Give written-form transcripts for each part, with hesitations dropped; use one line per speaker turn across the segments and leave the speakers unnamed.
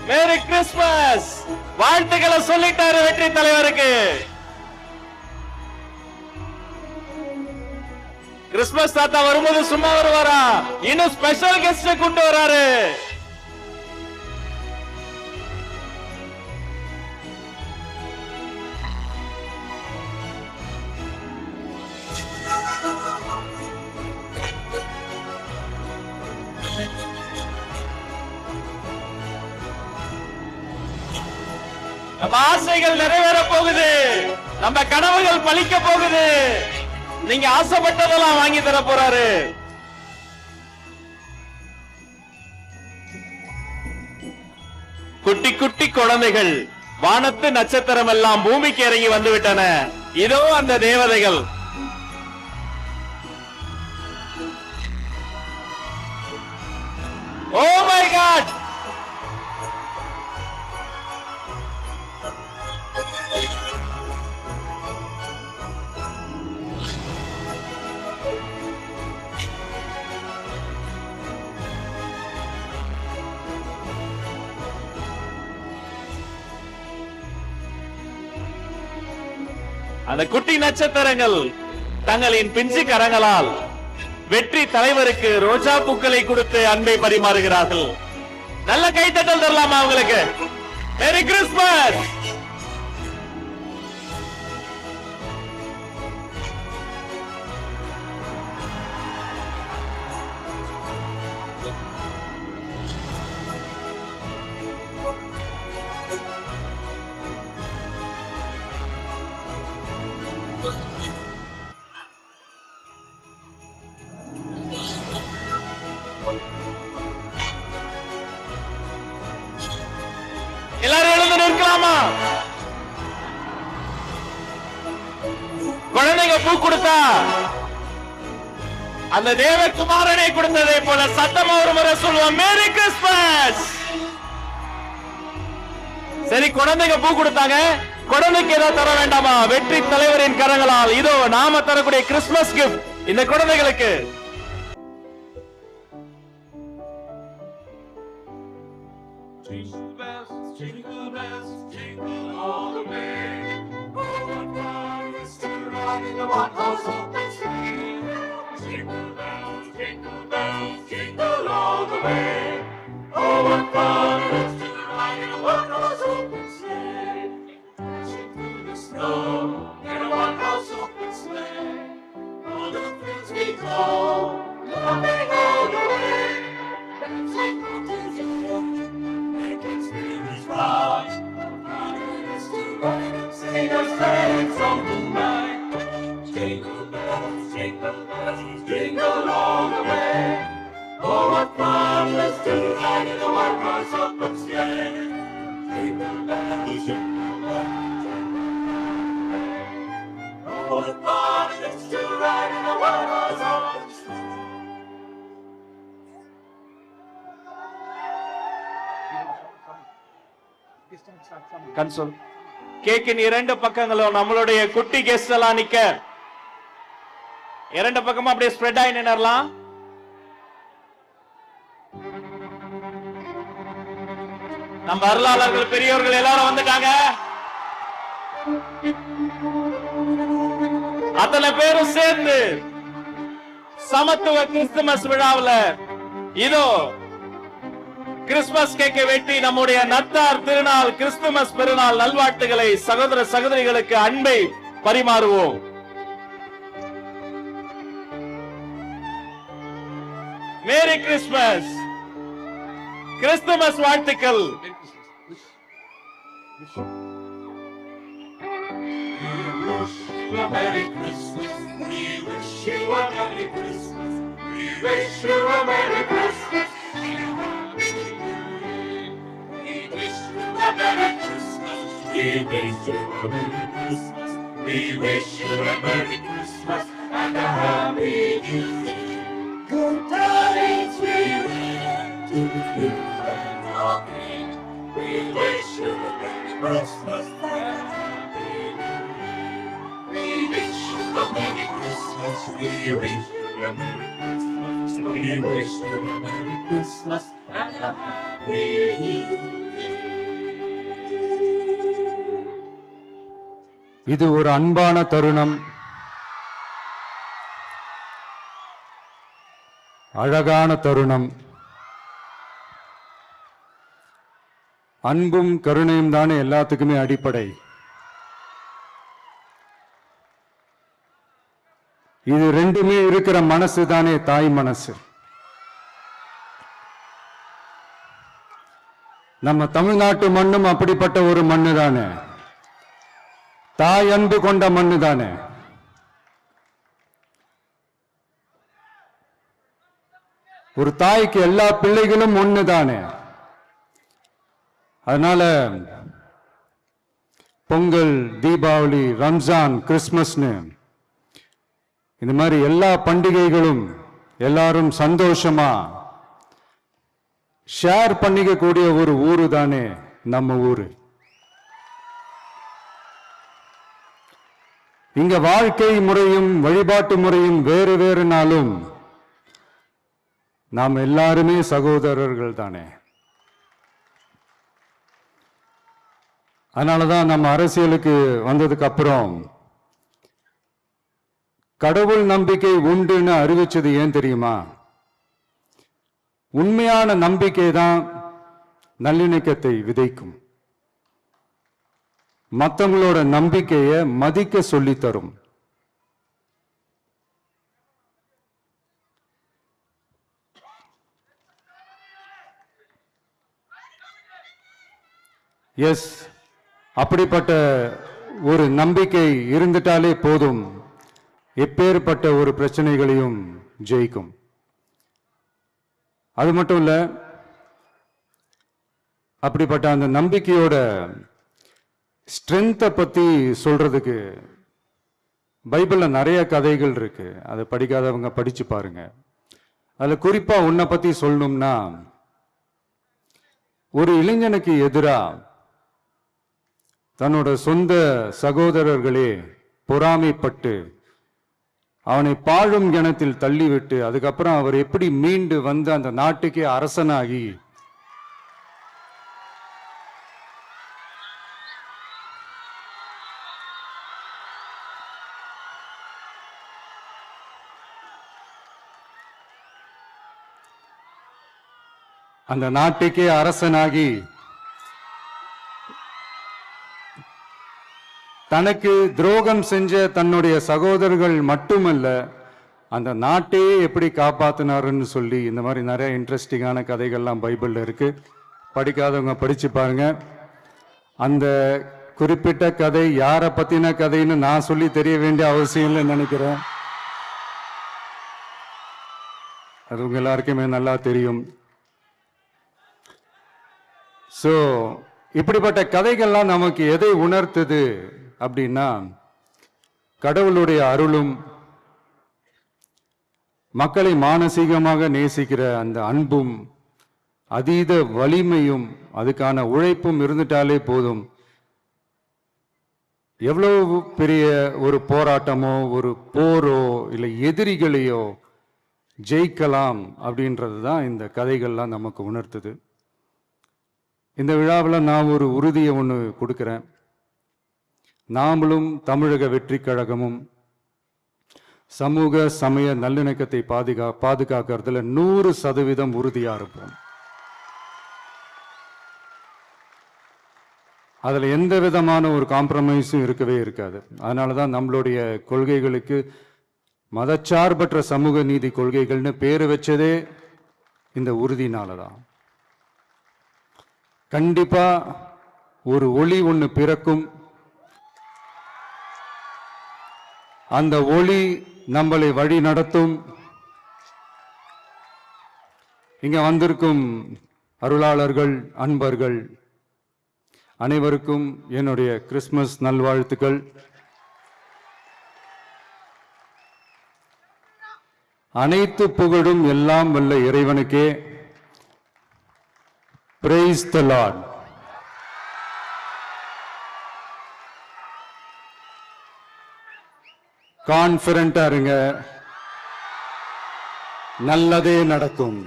மேரி Christmas வாழ்த்துக்களை சொல்லிட்டாரு வெற்றி தலைவருக்கு. கிறிஸ்துமஸ் தாத்தா வரும்போது சும்மா வருவாரா? இன்னும் ஸ்பெஷல் கெஸ்ட் கூட்டு வராரு. நம்ம ஆசைகள் நிறைவேற போகுது, நம்ம கனவுகள் பலிக்க போகுது. நீங்க ஆசைப்பட்டதெல்லாம் வாங்கி தர போறாரு. குட்டி குட்டி குழந்தைகள், வானத்து நட்சத்திரம் எல்லாம் பூமிக்கு இறங்கி வந்து விட்டன. இதோ அந்த தேவதைகள். Oh my god! அந்த குட்டி நட்சத்திரங்கள் தங்களின் பிஞ்சு கரங்களால் வெற்றி தலைவருக்கு ரோஜா பூக்களை கொடுத்து அன்பை பரிமாறுகிறார்கள். நல்ல கைத்தட்டல் தரலாமா அவங்களுக்கு? மேரி கிறிஸ்துமஸ்! எல்லாரும் எழுந்து நிற்கலாமா? குழந்தைங்க பூ கொடுத்தா அந்த தேவகுமாரனை கொடுத்ததை போல சத்தமா ஒரு முறை சொல்லுவோம், மேரி கிறிஸ்துமஸ்! சரி, குழந்தைங்க பூ கொடுத்தாங்க, குழந்தைக்கு ஏதோ தர வேண்டாமா? வெற்றி தலைவரின் கரங்களால் இதோ நாம தரக்கூடிய கிறிஸ்துமஸ் கிஃப்ட் இந்த குழந்தைகளுக்கு.
Jingle bells, jingle all the way. Oh, what fun it is to ride in a one-horse open sleigh. Jingle bells, jingle all the way. Oh, what fun it is to ride in a one-horse open sleigh. Dashing through the snow in a one-horse open sleigh. Oh, the fields we go, laughing all the way. Dancing mountains in making spirits rise. Sing a sad song tonight. Jingle bells, jingle all the way. Oh, what fun it is to ride in a one-horse open sleigh. Jingle bells, jingle bells, oh, what fun it is to ride in a one-horse open sleigh.
Console கேக்கின் இரண்டு பக்கங்களும் நம்மளுடைய குட்டி guest எல்லாம் நிக்க, இரண்டு பக்கமும் அப்படியே ஸ்ப்ரெட் ஆகி நின்னறலாம். நம்ம அருளாளர்கள் பெரியவர்கள் எல்லாரும் வந்துட்டாங்க. அத்தனை பேரும் சேர்ந்து சமத்துவ கிறிஸ்துமஸ் விழாவில் இதோ கிறிஸ்துமஸ் கேக்கை வெட்டி நம்முடைய நத்தார் திருநாள் கிறிஸ்துமஸ் பெருநாள் நல்வாழ்த்துக்களை சகோதர சகோதரிகளுக்கு அன்பை பரிமாறுவோம். Merry Christmas! கிறிஸ்துமஸ் வாழ்த்துக்கள்.
Merry Christmas, we wish you a Merry Christmas, we wish you a Merry Christmas, we wish you a Merry Christmas, we wish you a Merry Christmas, we wish you a Merry Christmas and a Happy New Year. Good tidings we bring to you and our King, we wish you a Merry Christmas and a Happy New Year. We wish you a Merry Christmas, we wish you a Merry Christmas, we wish you a Merry Christmas and a Happy New Year.
இது ஒரு அன்பான தருணம், அழகான தருணம். அன்பும் கருணையும் தானே எல்லாத்துக்குமே அடிப்படை. இது ரெண்டுமே இருக்கிற மனசு தானே தாய் மனசு. நம்ம தமிழ்நாட்டு மண்ணும் அப்படிப்பட்ட ஒரு மண்ணு தானே, தாய் அன்பு கொண்ட மண்ணு தானே. ஒரு தாய்க்கு எல்லா பிள்ளைகளும் ஒண்ணு தானே. அதனால பொங்கல், தீபாவளி, ரம்ஜான், கிறிஸ்துமஸ்னு இந்த மாதிரி எல்லா பண்டிகைகளும் எல்லாரும் சந்தோஷமா ஷேர் பண்ணிக்க கூடிய ஒரு ஊரு தானே நம்ம ஊரு. இங்க வாழ்க்கை முறையும் வழிபாட்டு முறையும் வேறு வேறுனாலும் நாம் எல்லாருமே சகோதரர்கள் தானே. அதனாலதான் நம்ம அரசியலுக்கு வந்ததுக்கு அப்புறம் கடவுள் நம்பிக்கை உண்டுன்னு அறிவிச்சது ஏன் தெரியுமா? உண்மையான நம்பிக்கை தான் நல்லிணக்கத்தை விதைக்கும், மற்றவங்களோட நம்பிக்கையை மதிக்க சொல்லி தரும். எஸ், அப்படிப்பட்ட ஒரு நம்பிக்கை இருந்துட்டாலே போதும், எப்பேற்பட்ட ஒரு பிரச்சனைகளையும் ஜெயிக்கும். அது மட்டும் இல்ல, அப்படிப்பட்ட அந்த நம்பிக்கையோட ஸ்ட்ரென்த்தை பத்தி சொல்றதுக்கு பைபிள்ல நிறைய கதைகள் இருக்கு. அதை படிக்காதவங்க படிச்சு பாருங்க. அதுல குறிப்பா உன்னை பத்தி சொல்லணும்னா, ஒரு இளைஞனுக்கு எதிரா தன்னோட சொந்த சகோதரர்களே பொறாமைப்பட்டு அவனை பாழும் கிணத்தில் தள்ளிவிட்டு அதுக்கப்புறம் அவர் எப்படி மீண்டு வந்து அந்த நாட்டுக்கே அரசனாகி அந்த நாட்டுக்கே அரசனாகி தனக்கு துரோகம் செஞ்ச தன்னுடைய சகோதரர்கள் மட்டுமல்ல, அந்த நாட்டையே எப்படி காப்பாத்தினாருன்னு சொல்லி இந்த மாதிரி நிறைய இன்ட்ரெஸ்டிங்கான கதைகள்லாம் பைபிள்ல இருக்கு. படிக்காதவங்க படிச்சு பாருங்க. அந்த குறிப்பிட்ட கதை யாரை பத்தின கதைன்னு நான் சொல்லி தெரிய வேண்டிய அவசியம் இல்லைன்னு நினைக்கிறேன். அது உங்க எல்லாருக்குமே நல்லா தெரியும். சோ இப்படிப்பட்ட கதைகள்லாம் நமக்கு எதை உணர்த்துது அப்படின்னா, கடவுளுடைய அருளும் மக்களை மானசீகமாக நேசிக்கிற அந்த அன்பும் அதீத வலிமையும் அதுக்கான உழைப்பும் இருந்துட்டாலே போதும், எவ்வளவு பெரிய ஒரு போராட்டமோ ஒரு போரோ இல்லை எதிரிகளையோ ஜெயிக்கலாம் அப்படின்றது தான் இந்த கதைகள்லாம் நமக்கு உணர்த்துது. இந்த விழாவில் நான் ஒரு உறுதியை ஒன்று கொடுக்கிறேன். நாமளும் தமிழக வெற்றி கழகமும் சமூக சமய நல்லிணக்கத்தை பாதுகாக்கிறதுல 100% உறுதியா இருப்போம். அதுல எந்த விதமான ஒரு காம்ப்ரமைஸும் இருக்கவே இருக்காது. அதனாலதான் நம்மளுடைய கொள்கைகளுக்கு மதச்சார்பற்ற சமூக நீதி கொள்கைகள்னு பேரு வச்சதே இந்த உறுதினாலதான். கண்டிப்பா ஒரு ஒளி ஒன்று பிறக்கும். அந்த ஒளி நம்மளை வழி நடத்தும். இங்க வந்திருக்கும் அருளாளர்கள், அன்பர்கள் அனைவருக்கும் என்னுடைய கிறிஸ்துமஸ் நல்வாழ்த்துக்கள். அனைத்து புகழும் எல்லாம் வல்ல இறைவனுக்கே. Praise the Lord. கான்ஃபிடண்டா இருங்க, நல்லதே நடக்கும்,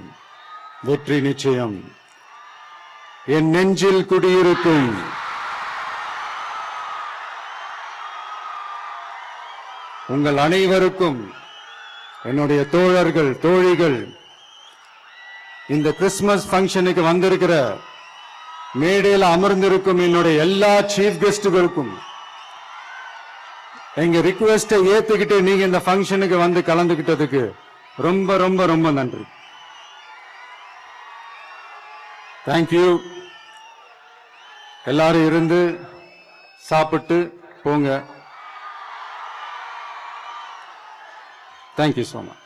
வெற்றி நிச்சயம். என் நெஞ்சில் குடியிருக்கும் உங்கள் அனைவருக்கும் என்னுடைய தோழர்கள் தோழிகள் இந்த கிறிஸ்துமஸ் ஃபங்க்ஷனுக்கு வந்திருக்கிற மேடையில் அமர்ந்திருக்கும் என்னுடைய எல்லா சீஃப் கெஸ்டுகளுக்கும் எங்க ரிக்வெஸ்டை ஏத்துக்கிட்டு நீங்க இந்த ஃபங்க்ஷனுக்கு வந்து கலந்துகிட்டதுக்கு ரொம்ப ரொம்ப ரொம்ப நன்றி. தேங்க்யூ. எல்லாரும் இருந்து சாப்பிட்டு போங்க. Thank you so much.